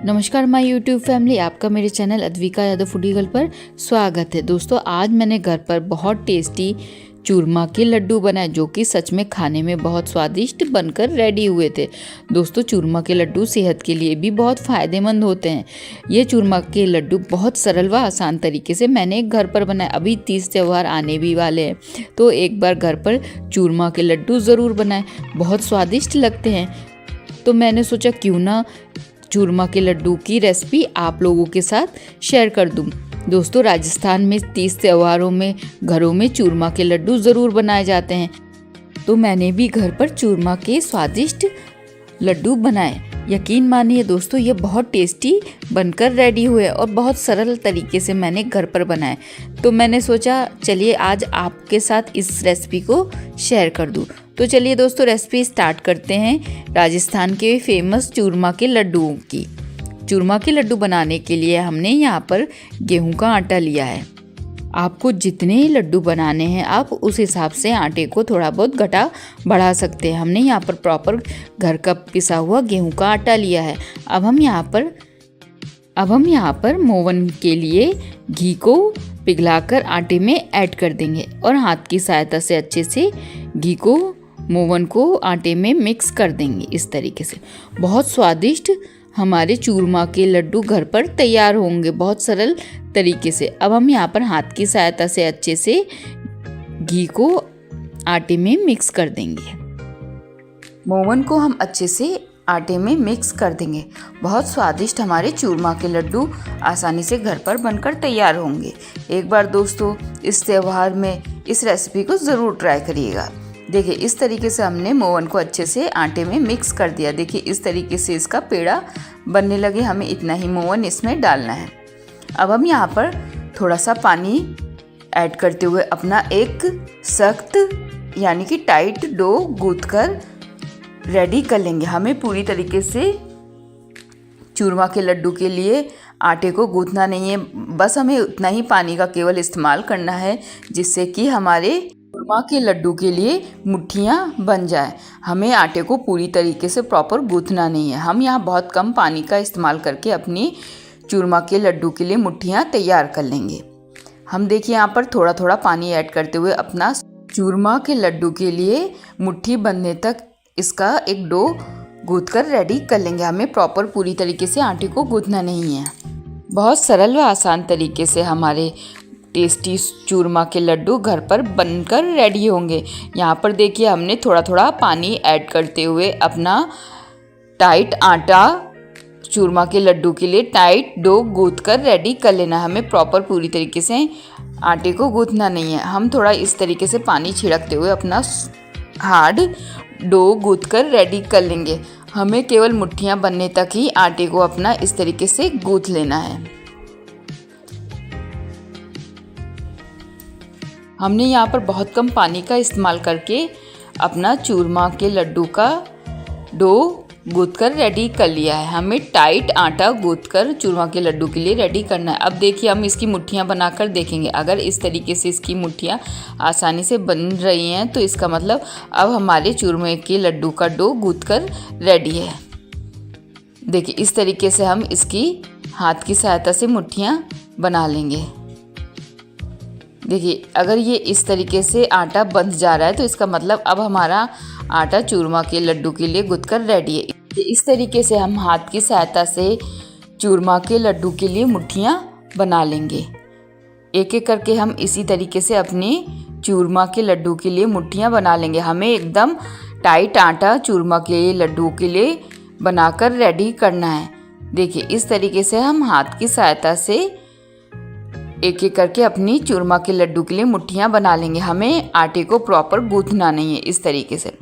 नमस्कार my YouTube family, आपका मेरे channel Advika Yadav foodie girl पर स्वागत है। दोस्तों, आज मैंने घर पर बहुत टेस्टी चूरमा के लड्डू बनाए जो कि सच में खाने में बहुत स्वादिष्ट बनकर रेडी हुए थे। दोस्तों, चूरमा के लड्डू सेहत के लिए भी बहुत फ़ायदेमंद होते हैं। ये चूरमा के लड्डू बहुत सरल व आसान तरीके से मैंने घर पर बनाए। अभी तीज त्यौहार आने भी वाले हैं, तो एक बार घर पर चूरमा के लड्डू ज़रूर बनाएं, बहुत स्वादिष्ट लगते हैं। तो मैंने सोचा क्यों ना चूरमा के लड्डू की रेसिपी आप लोगों के साथ शेयर कर दूं। दोस्तों, राजस्थान में तीज त्योहारों में घरों में चूरमा के लड्डू ज़रूर बनाए जाते हैं, तो मैंने भी घर पर चूरमा के स्वादिष्ट लड्डू बनाए। यकीन मानिए दोस्तों, ये बहुत टेस्टी बनकर रेडी हुए और बहुत सरल तरीके से मैंने घर पर बनाए। तो मैंने सोचा चलिए आज आपके साथ इस रेसिपी को शेयर कर दूं। तो चलिए दोस्तों, रेसिपी स्टार्ट करते हैं राजस्थान के फेमस चूरमा के लड्डुओं की। चूरमा के लड्डू बनाने के लिए हमने यहाँ पर गेहूं का आटा लिया है। आपको जितने लड्डू बनाने हैं आप उस हिसाब से आटे को थोड़ा बहुत घटा बढ़ा सकते हैं। हमने यहाँ पर प्रॉपर घर का पिसा हुआ गेहूं का आटा लिया है। अब हम यहाँ पर मोवन के लिए घी को पिघलाकर आटे में ऐड कर देंगे और हाथ की सहायता से अच्छे से घी को मोवन को आटे में मिक्स कर देंगे। इस तरीके से बहुत स्वादिष्ट हमारे चूरमा के लड्डू घर पर तैयार होंगे, बहुत सरल तरीके से। अब हम यहाँ पर हाथ की सहायता से अच्छे से घी को आटे में मिक्स कर देंगे। मोवन को हम अच्छे से आटे में मिक्स कर देंगे। बहुत स्वादिष्ट हमारे चूरमा के लड्डू आसानी से घर पर बनकर तैयार होंगे। एक बार दोस्तों, इस त्यौहार में इस रेसिपी को ज़रूर ट्राई करिएगा। देखिए, इस तरीके से हमने मोवन को अच्छे से आटे में मिक्स कर दिया। देखिए, इस तरीके से इसका पेड़ा बनने लगे। हमें इतना ही मोवन इसमें डालना है। अब हम यहाँ पर थोड़ा सा पानी ऐड करते हुए अपना एक सख्त यानी कि टाइट डो गूंथ कर रेडी कर लेंगे। हमें पूरी तरीके से चूरमा के लड्डू के लिए आटे को गूंथना नहीं है, बस हमें उतना ही पानी का केवल इस्तेमाल करना है जिससे कि हमारे चूरमा के लड्डू के लिए मुट्ठियाँ बन जाए। हमें आटे को पूरी तरीके से प्रॉपर गूंथना नहीं है। हम यहाँ बहुत कम पानी का इस्तेमाल करके अपनी चूरमा के लड्डू के लिए मुट्ठियाँ तैयार कर लेंगे। हम देखिए यहाँ पर थोड़ा थोड़ा पानी ऐड करते हुए अपना चूरमा के लड्डू के लिए मुट्ठी बनने तक इसका एक डो गूंथ कर रेडी कर लेंगे। हमें प्रॉपर पूरी तरीके से आटे को गूंथना नहीं है। बहुत सरल व आसान तरीके से हमारे टेस्टी चूरमा के लड्डू घर पर बनकर रेडी होंगे। यहाँ पर देखिए, हमने थोड़ा थोड़ा पानी ऐड करते हुए अपना टाइट आटा चूरमा के लड्डू के लिए टाइट डो गूंथ कर रेडी कर लेना। हमें प्रॉपर पूरी तरीके से आटे को गूंथना नहीं है। हम थोड़ा इस तरीके से पानी छिड़कते हुए अपना हार्ड डो गूंथ कर रेडी कर लेंगे। हमें केवल मुट्ठियाँ बनने तक ही आटे को अपना इस तरीके से गूंथ लेना है। हमने यहाँ पर बहुत कम पानी का इस्तेमाल करके अपना चूरमा के लड्डू का डो गूंथ कर रेडी कर लिया है। हमें टाइट आटा गूंथ कर चूरमा के लड्डू के लिए रेडी करना है। अब देखिए, हम इसकी मुट्ठियाँ बनाकर देखेंगे। अगर इस तरीके से इसकी मुट्ठियाँ आसानी से बन रही हैं तो इसका मतलब अब हमारे चूरमे के लड्डू का डो गूंथ कर रेडी है। देखिए, इस तरीके से हम इसकी हाथ की सहायता से मुट्ठियाँ बना लेंगे। देखिए, अगर ये इस तरीके से आटा बंध जा रहा है तो इसका मतलब अब हमारा आटा चूरमा के लड्डू के लिए गूंथ कर रेडी है। इस तरीके से हम हाथ की सहायता से चूरमा के लड्डू के लिए मुट्ठियाँ बना लेंगे। एक एक करके हम इसी तरीके से अपने चूरमा के लड्डू के लिए मुट्ठियाँ बना लेंगे। हमें एकदम टाइट आटा चूरमा के लड्डू के लिए बनाकर रेडी करना है। देखिए, इस तरीके से हम हाथ की सहायता से एक एक करके अपनी चूरमा के लड्डू के लिए मुट्ठियाँ बना लेंगे। हमें आटे को प्रॉपर गूंथना नहीं है। इस तरीके से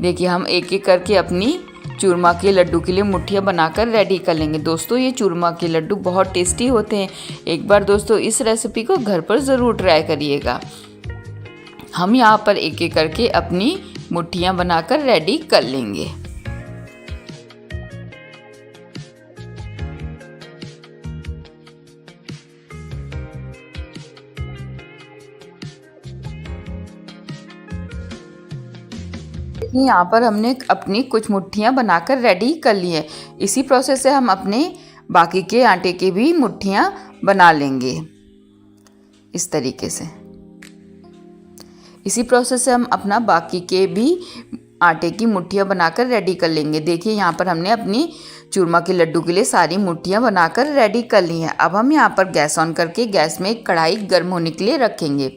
देखिए, हम एक एक करके अपनी चूरमा के लड्डू के लिए मुट्ठियाँ बनाकर रेडी कर लेंगे। दोस्तों, ये चूरमा के लड्डू बहुत टेस्टी होते हैं। एक बार दोस्तों, इस रेसिपी को घर पर ज़रूर ट्राई करिएगा। हम यहाँ पर एक एक करके अपनी मुट्ठियाँ बनाकर रेडी कर लेंगे। यहाँ पर हमने अपनी कुछ मुट्ठियाँ बनाकर रेडी कर ली है। इसी प्रोसेस से हम अपने बाकी के आटे की भी मुट्ठियाँ बना लेंगे इस तरीके से। इसी प्रोसेस से हम अपना बाकी के भी आटे की मुट्ठियाँ बनाकर रेडी कर लेंगे। देखिए यहाँ पर हमने अपनी चूरमा के लड्डू के लिए सारी मुट्ठियाँ बनाकर रेडी कर ली हैं। अब हम यहाँ पर गैस ऑन करके गैस में एक कढ़ाई गर्म होने के लिए रखेंगे।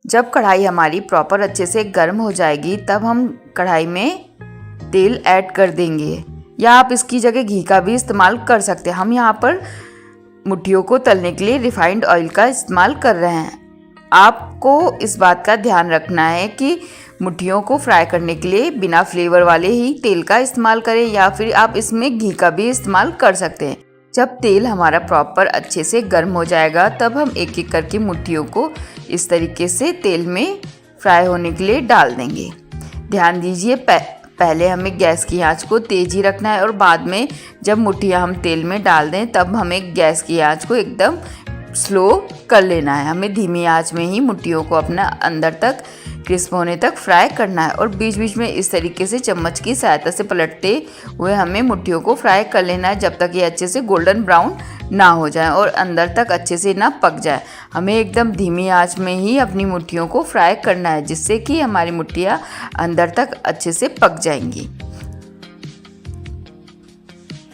जब कढ़ाई हमारी प्रॉपर अच्छे से गर्म हो जाएगी तब हम कढ़ाई में तेल ऐड कर देंगे, या आप इसकी जगह घी का भी इस्तेमाल कर सकते हैं। हम यहाँ पर मुट्ठियों को तलने के लिए रिफाइंड ऑयल का इस्तेमाल कर रहे हैं। आपको इस बात का ध्यान रखना है कि मुट्ठियों को फ्राई करने के लिए बिना फ्लेवर वाले ही तेल का इस्तेमाल करें, या फिर आप इसमें घी का भी इस्तेमाल कर सकते हैं। जब तेल हमारा प्रॉपर अच्छे से गर्म हो जाएगा तब हम एक एक करके मुट्ठियों को इस तरीके से तेल में फ्राई होने के लिए डाल देंगे। ध्यान दीजिए, पहले हमें गैस की आंच को तेज़ ही रखना है और बाद में जब मुट्ठियाँ हम तेल में डाल दें तब हमें गैस की आंच को एकदम स्लो कर लेना है। हमें धीमी आंच में ही मुट्ठियों को अपना अंदर तक क्रिस्प होने तक फ्राई करना है और बीच बीच में इस तरीके से चम्मच की सहायता से पलटते हुए हमें मुट्ठियों को फ्राई कर लेना है जब तक ये अच्छे से गोल्डन ब्राउन ना हो जाए और अंदर तक अच्छे से ना पक जाए। हमें एकदम धीमी आंच में ही अपनी मुट्ठियों को फ्राई करना है, जिससे कि हमारी मुट्ठियाँ अंदर तक अच्छे से पक जाएंगी।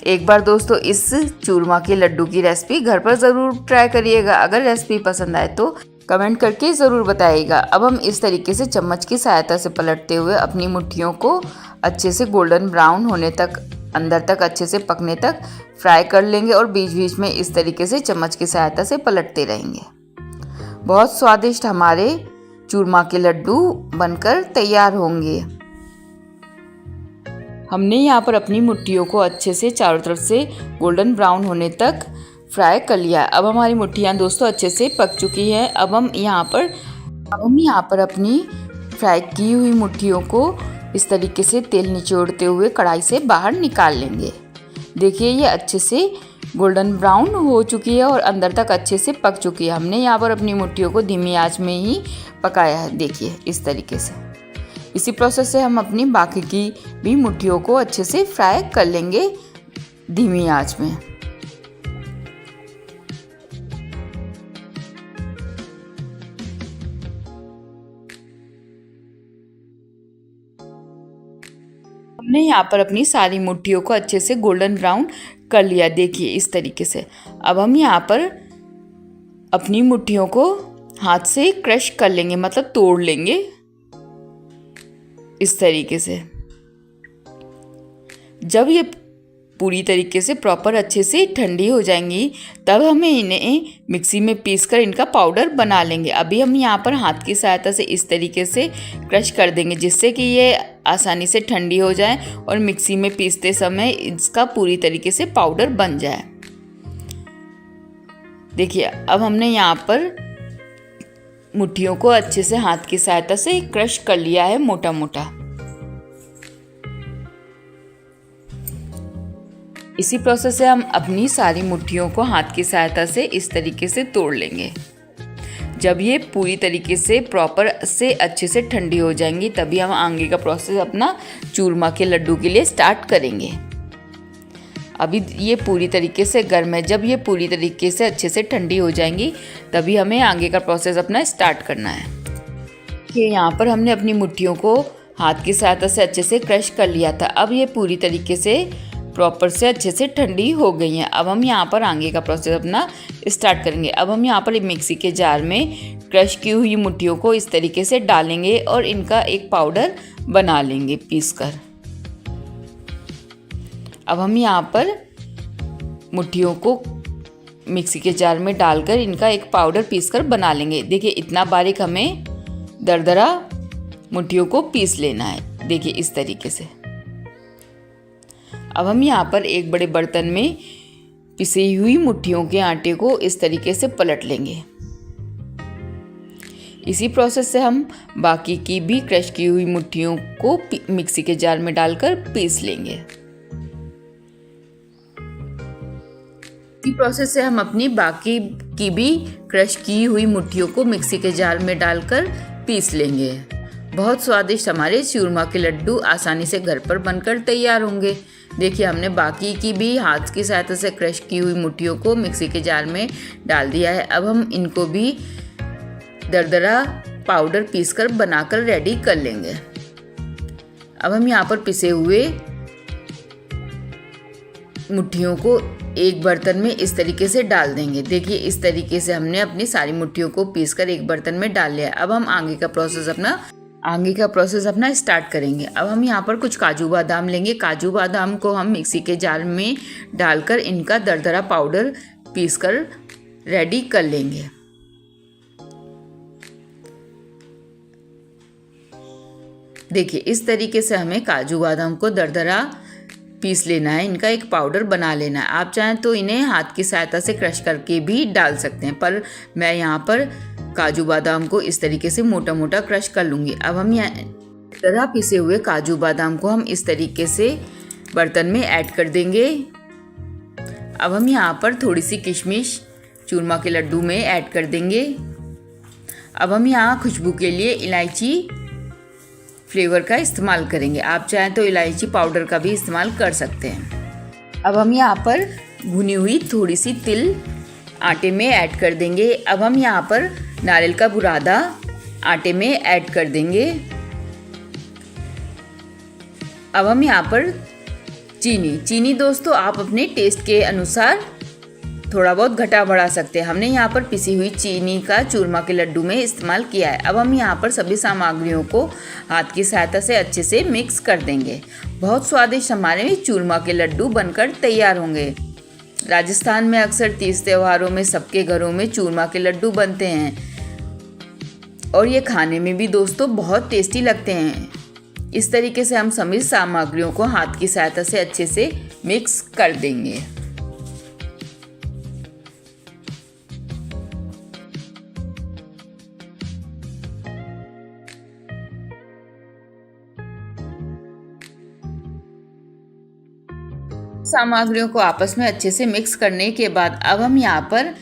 एक बार दोस्तों इस चूरमा के लड्डू की रेसिपी घर पर ज़रूर ट्राई करिएगा। अगर रेसिपी पसंद आए तो कमेंट करके ज़रूर बताइएगा। अब हम इस तरीके से चम्मच की सहायता से पलटते हुए अपनी मुट्ठियों को अच्छे से गोल्डन ब्राउन होने तक, अंदर तक अच्छे से पकने तक फ्राई कर लेंगे और बीच बीच में इस तरीके से चम्मच की सहायता से पलटते रहेंगे। बहुत स्वादिष्ट हमारे चूरमा के लड्डू बनकर तैयार होंगे। हमने यहाँ पर अपनी मुट्ठियों को अच्छे से चारों तरफ से गोल्डन ब्राउन होने तक फ्राई कर लिया। अब हमारी मुट्ठियाँ दोस्तों अच्छे से पक चुकी हैं। अब हम यहाँ पर अपनी फ्राई की हुई मुट्ठियों को इस तरीके से तेल निचोड़ते हुए कढ़ाई से बाहर निकाल लेंगे। देखिए ये अच्छे से गोल्डन ब्राउन हो चुकी है और अंदर तक अच्छे से पक चुकी है। हमने यहाँ पर अपनी मुट्ठियों को धीमी आंच में ही पकाया है, देखिए इस तरीके से। इसी प्रोसेस से हम अपनी बाकी की भी मुट्ठियों को अच्छे से फ्राई कर लेंगे धीमी आंच में। हमने यहाँ पर अपनी सारी मुट्ठियों को अच्छे से गोल्डन ब्राउन कर लिया, देखिए इस तरीके से। अब हम यहाँ पर अपनी मुट्ठियों को हाथ से क्रश कर लेंगे, मतलब तोड़ लेंगे इस तरीके से। जब ये पूरी तरीके से प्रॉपर अच्छे से ठंडी हो जाएंगी तब हमें इन्हें मिक्सी में पीसकर इनका पाउडर बना लेंगे। अभी हम यहाँ पर हाथ की सहायता से इस तरीके से क्रश कर देंगे, जिससे कि ये आसानी से ठंडी हो जाए और मिक्सी में पीसते समय इसका पूरी तरीके से पाउडर बन जाए। देखिए अब हमने यहाँ पर मुट्ठियों को अच्छे से हाथ की सहायता से क्रश कर लिया है मोटा मोटा। इसी प्रोसेस से हम अपनी सारी मुट्ठियों को हाथ की सहायता से इस तरीके से तोड़ लेंगे। जब ये पूरी तरीके से प्रॉपर से अच्छे से ठंडी हो जाएंगी तभी हम आगे का प्रोसेस अपना चूरमा के लड्डू के लिए स्टार्ट करेंगे। अभी ये पूरी तरीके से गर्म है। जब ये पूरी तरीके से अच्छे से ठंडी हो जाएंगी तभी हमें आगे का प्रोसेस अपना स्टार्ट करना है। कि यहाँ पर हमने अपनी मुट्ठियों को हाथ की सहायता से अच्छे से क्रश कर लिया था। अब ये पूरी तरीके से प्रॉपर से अच्छे से ठंडी हो गई हैं। अब हम यहाँ पर आगे का प्रोसेस अपना स्टार्ट करेंगे। अब हम यहाँ पर मिक्सी के जार में क्रश की हुई मुट्ठियों को इस तरीके से डालेंगे और इनका एक पाउडर बना लेंगे पीसकर। अब हम यहाँ पर मुट्ठियों को मिक्सी के जार में डालकर इनका एक पाउडर पीसकर बना लेंगे। देखिए इतना बारीक हमें दरदरा मुट्ठियों को पीस लेना है, देखिए इस तरीके से। अब हम यहाँ पर एक बड़े बर्तन में पिसी हुई मुट्ठियों के आटे को इस तरीके से पलट लेंगे। इसी प्रोसेस से हम बाकी की भी क्रश की हुई मुट्ठियों को मिक्सी के जार में डालकर पीस लेंगे। इसी प्रोसेस से हम अपनी बाकी की भी क्रश की हुई मुट्ठियों को मिक्सी के जार में डालकर पीस लेंगे। बहुत स्वादिष्ट हमारे चूरमा के लड्डू आसानी से घर पर बनकर तैयार होंगे। देखिए हमने बाकी की भी हाथ की सहायता से क्रश की हुई मुट्ठियों को मिक्सी के जार में डाल दिया है। अब हम इनको भी दरदरा पाउडर पीसकर बनाकर रेडी कर लेंगे। अब हम यहाँ पर पिसे हुए मुट्ठियों को एक बर्तन में इस तरीके से डाल देंगे। देखिए इस तरीके से हमने अपनी सारी मुट्ठियों को पीसकर एक बर्तन में डाल लिया है। अब हम आगे का प्रोसेस अपना स्टार्ट करेंगे। अब हम यहाँ पर कुछ काजू बादाम लेंगे। काजू बादाम को हम मिक्सी के जार में डालकर इनका दरदरा पाउडर पीसकर रेडी कर लेंगे। देखिए इस तरीके से हमें काजू बादाम को दरदरा पीस लेना है, इनका एक पाउडर बना लेना है। आप चाहें तो इन्हें हाथ की सहायता से क्रश करके भी डाल सकते हैं, पर मैं यहाँ पर काजू बादाम को इस तरीके से मोटा मोटा क्रश कर लूँगी। अब हम यहाँ तरह पिसे हुए काजू बादाम को हम इस तरीके से बर्तन में ऐड कर देंगे। अब हम यहाँ पर थोड़ी सी किशमिश चूरमा के लड्डू में ऐड कर देंगे। अब हम यहाँ खुशबू के लिए इलायची फ्लेवर का इस्तेमाल करेंगे। आप चाहें तो इलायची पाउडर का भी इस्तेमाल कर सकते हैं। अब हम यहाँ पर भुनी हुई थोड़ी सी तिल आटे में ऐड कर देंगे। अब हम यहाँ पर नारियल का बुरादा आटे में ऐड कर देंगे। अब हम यहाँ पर चीनी दोस्तों आप अपने टेस्ट के अनुसार थोड़ा बहुत घटा बढ़ा सकते हैं। हमने यहाँ पर पिसी हुई चीनी का चूरमा के लड्डू में इस्तेमाल किया है। अब हम यहाँ पर सभी सामग्रियों को हाथ की सहायता से अच्छे से मिक्स कर देंगे। बहुत स्वादिष्ट हमारे चूरमा के लड्डू बनकर तैयार होंगे। राजस्थान में अक्सर तीज त्योहारों में सबके घरों में चूरमा के लड्डू बनते हैं और ये खाने में भी दोस्तों बहुत टेस्टी लगते हैं। इस तरीके से हम सभी सामग्रियों को हाथ की सहायता से अच्छे से मिक्स कर देंगे। सामग्रियों को आपस में अच्छे से मिक्स करने के बाद अब हम यहाँ पर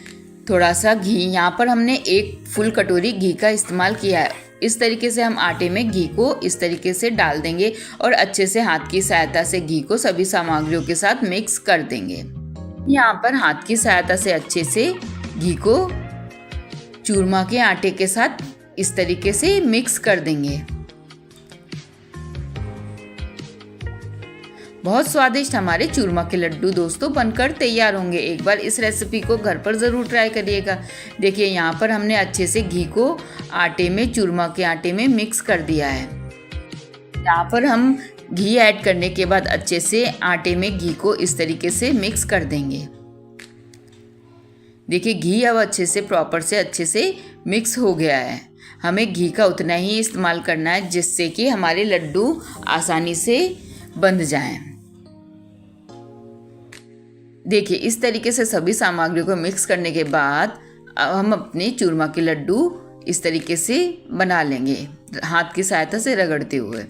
थोड़ा सा घी, यहाँ पर हमने एक फुल कटोरी घी का इस्तेमाल किया है। इस तरीके से हम आटे में घी को इस तरीके से डाल देंगे और अच्छे से हाथ की सहायता से घी को सभी सामग्रियों के साथ मिक्स कर देंगे। यहाँ पर हाथ की सहायता से अच्छे से घी को चूरमा के आटे के साथ इस तरीके से मिक्स कर देंगे। बहुत स्वादिष्ट हमारे चूरमा के लड्डू दोस्तों बनकर तैयार होंगे। एक बार इस रेसिपी को घर पर ज़रूर ट्राई करिएगा। देखिए यहाँ पर हमने अच्छे से घी को आटे में चूरमा के आटे में मिक्स कर दिया है। यहाँ पर हम घी ऐड करने के बाद अच्छे से आटे में घी को इस तरीके से मिक्स कर देंगे। देखिए घी अब अच्छे से प्रॉपर से अच्छे से मिक्स हो गया है। हमें घी का उतना ही इस्तेमाल करना है जिससे कि हमारे लड्डू आसानी से बंध जाएं। देखिए इस तरीके से सभी सामग्रियों को मिक्स करने के बाद अब हम अपने चूरमा के लड्डू इस तरीके से बना लेंगे हाथ की सहायता से रगड़ते हुए।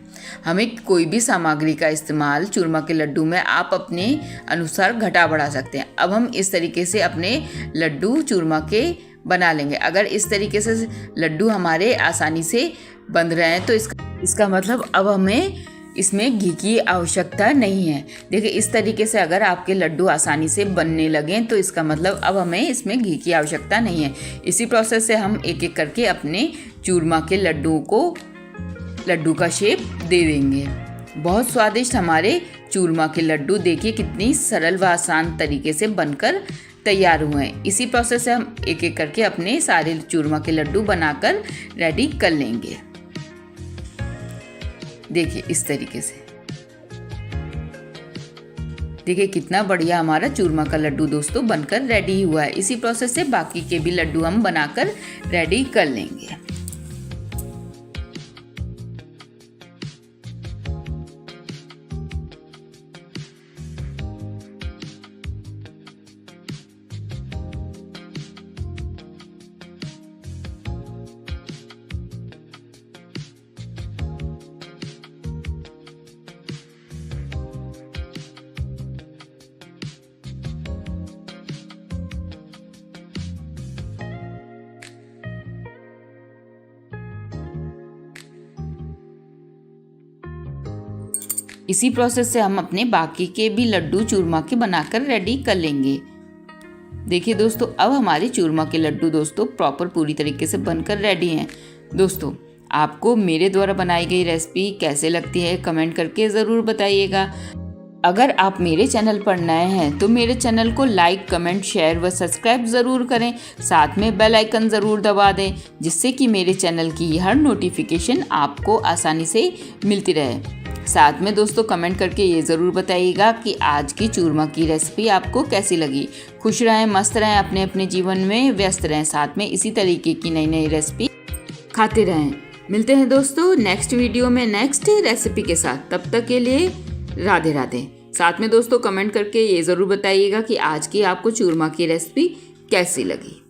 हमें कोई भी सामग्री का इस्तेमाल चूरमा के लड्डू में आप अपने अनुसार घटा बढ़ा सकते हैं। अब हम इस तरीके से अपने लड्डू चूरमा के बना लेंगे। अगर इस तरीके से लड्डू हमारे आसानी से बंध रहे हैं तो इसका मतलब अब हमें इसमें घी की आवश्यकता नहीं है। देखिए इस तरीके से अगर आपके लड्डू आसानी से बनने लगें तो इसका मतलब अब हमें इसमें घी की आवश्यकता नहीं है। इसी प्रोसेस से हम एक एक करके अपने चूरमा के लड्डू का शेप दे देंगे। बहुत स्वादिष्ट हमारे चूरमा के लड्डू देखिए कितनी सरल व आसान तरीके से बनकर तैयार हुए हैं। इसी प्रोसेस से हम एक एक करके अपने सारे चूरमा के लड्डू बनाकर रेडी कर लेंगे। देखिए इस तरीके से देखिए कितना बढ़िया हमारा चूरमा का लड्डू दोस्तों बनकर रेडी हुआ है। इसी प्रोसेस से बाकी के भी लड्डू हम बनाकर रेडी कर लेंगे। इसी प्रोसेस से हम अपने बाकी के भी लड्डू चूरमा के बनाकर रेडी कर लेंगे। देखिए दोस्तों, अब हमारे चूरमा के लड्डू दोस्तों प्रॉपर पूरी तरीके से बनकर रेडी हैं। दोस्तों, आपको मेरे द्वारा बनाई गई रेसिपी कैसे लगती है कमेंट करके ज़रूर बताइएगा। अगर आप मेरे चैनल पर नए हैं तो मेरे चैनल को लाइक, कमेंट, शेयर व सब्सक्राइब ज़रूर करें। साथ में बेल आइकन ज़रूर दबा दें, जिससे कि मेरे चैनल की हर नोटिफिकेशन आपको आसानी से मिलती रहे। साथ में दोस्तों कमेंट करके ये ज़रूर बताइएगा कि आज की चूरमा की रेसिपी आपको कैसी लगी। खुश रहें, मस्त रहें, अपने अपने जीवन में व्यस्त रहें, साथ में इसी तरीके की नई नई रेसिपी खाते रहें। मिलते हैं दोस्तों नेक्स्ट वीडियो में नेक्स्ट रेसिपी के साथ। तब तक के लिए राधे राधे। साथ में दोस्तों कमेंट करके ये ज़रूर बताइएगा कि आज की आपको चूरमा की रेसिपी कैसी लगी।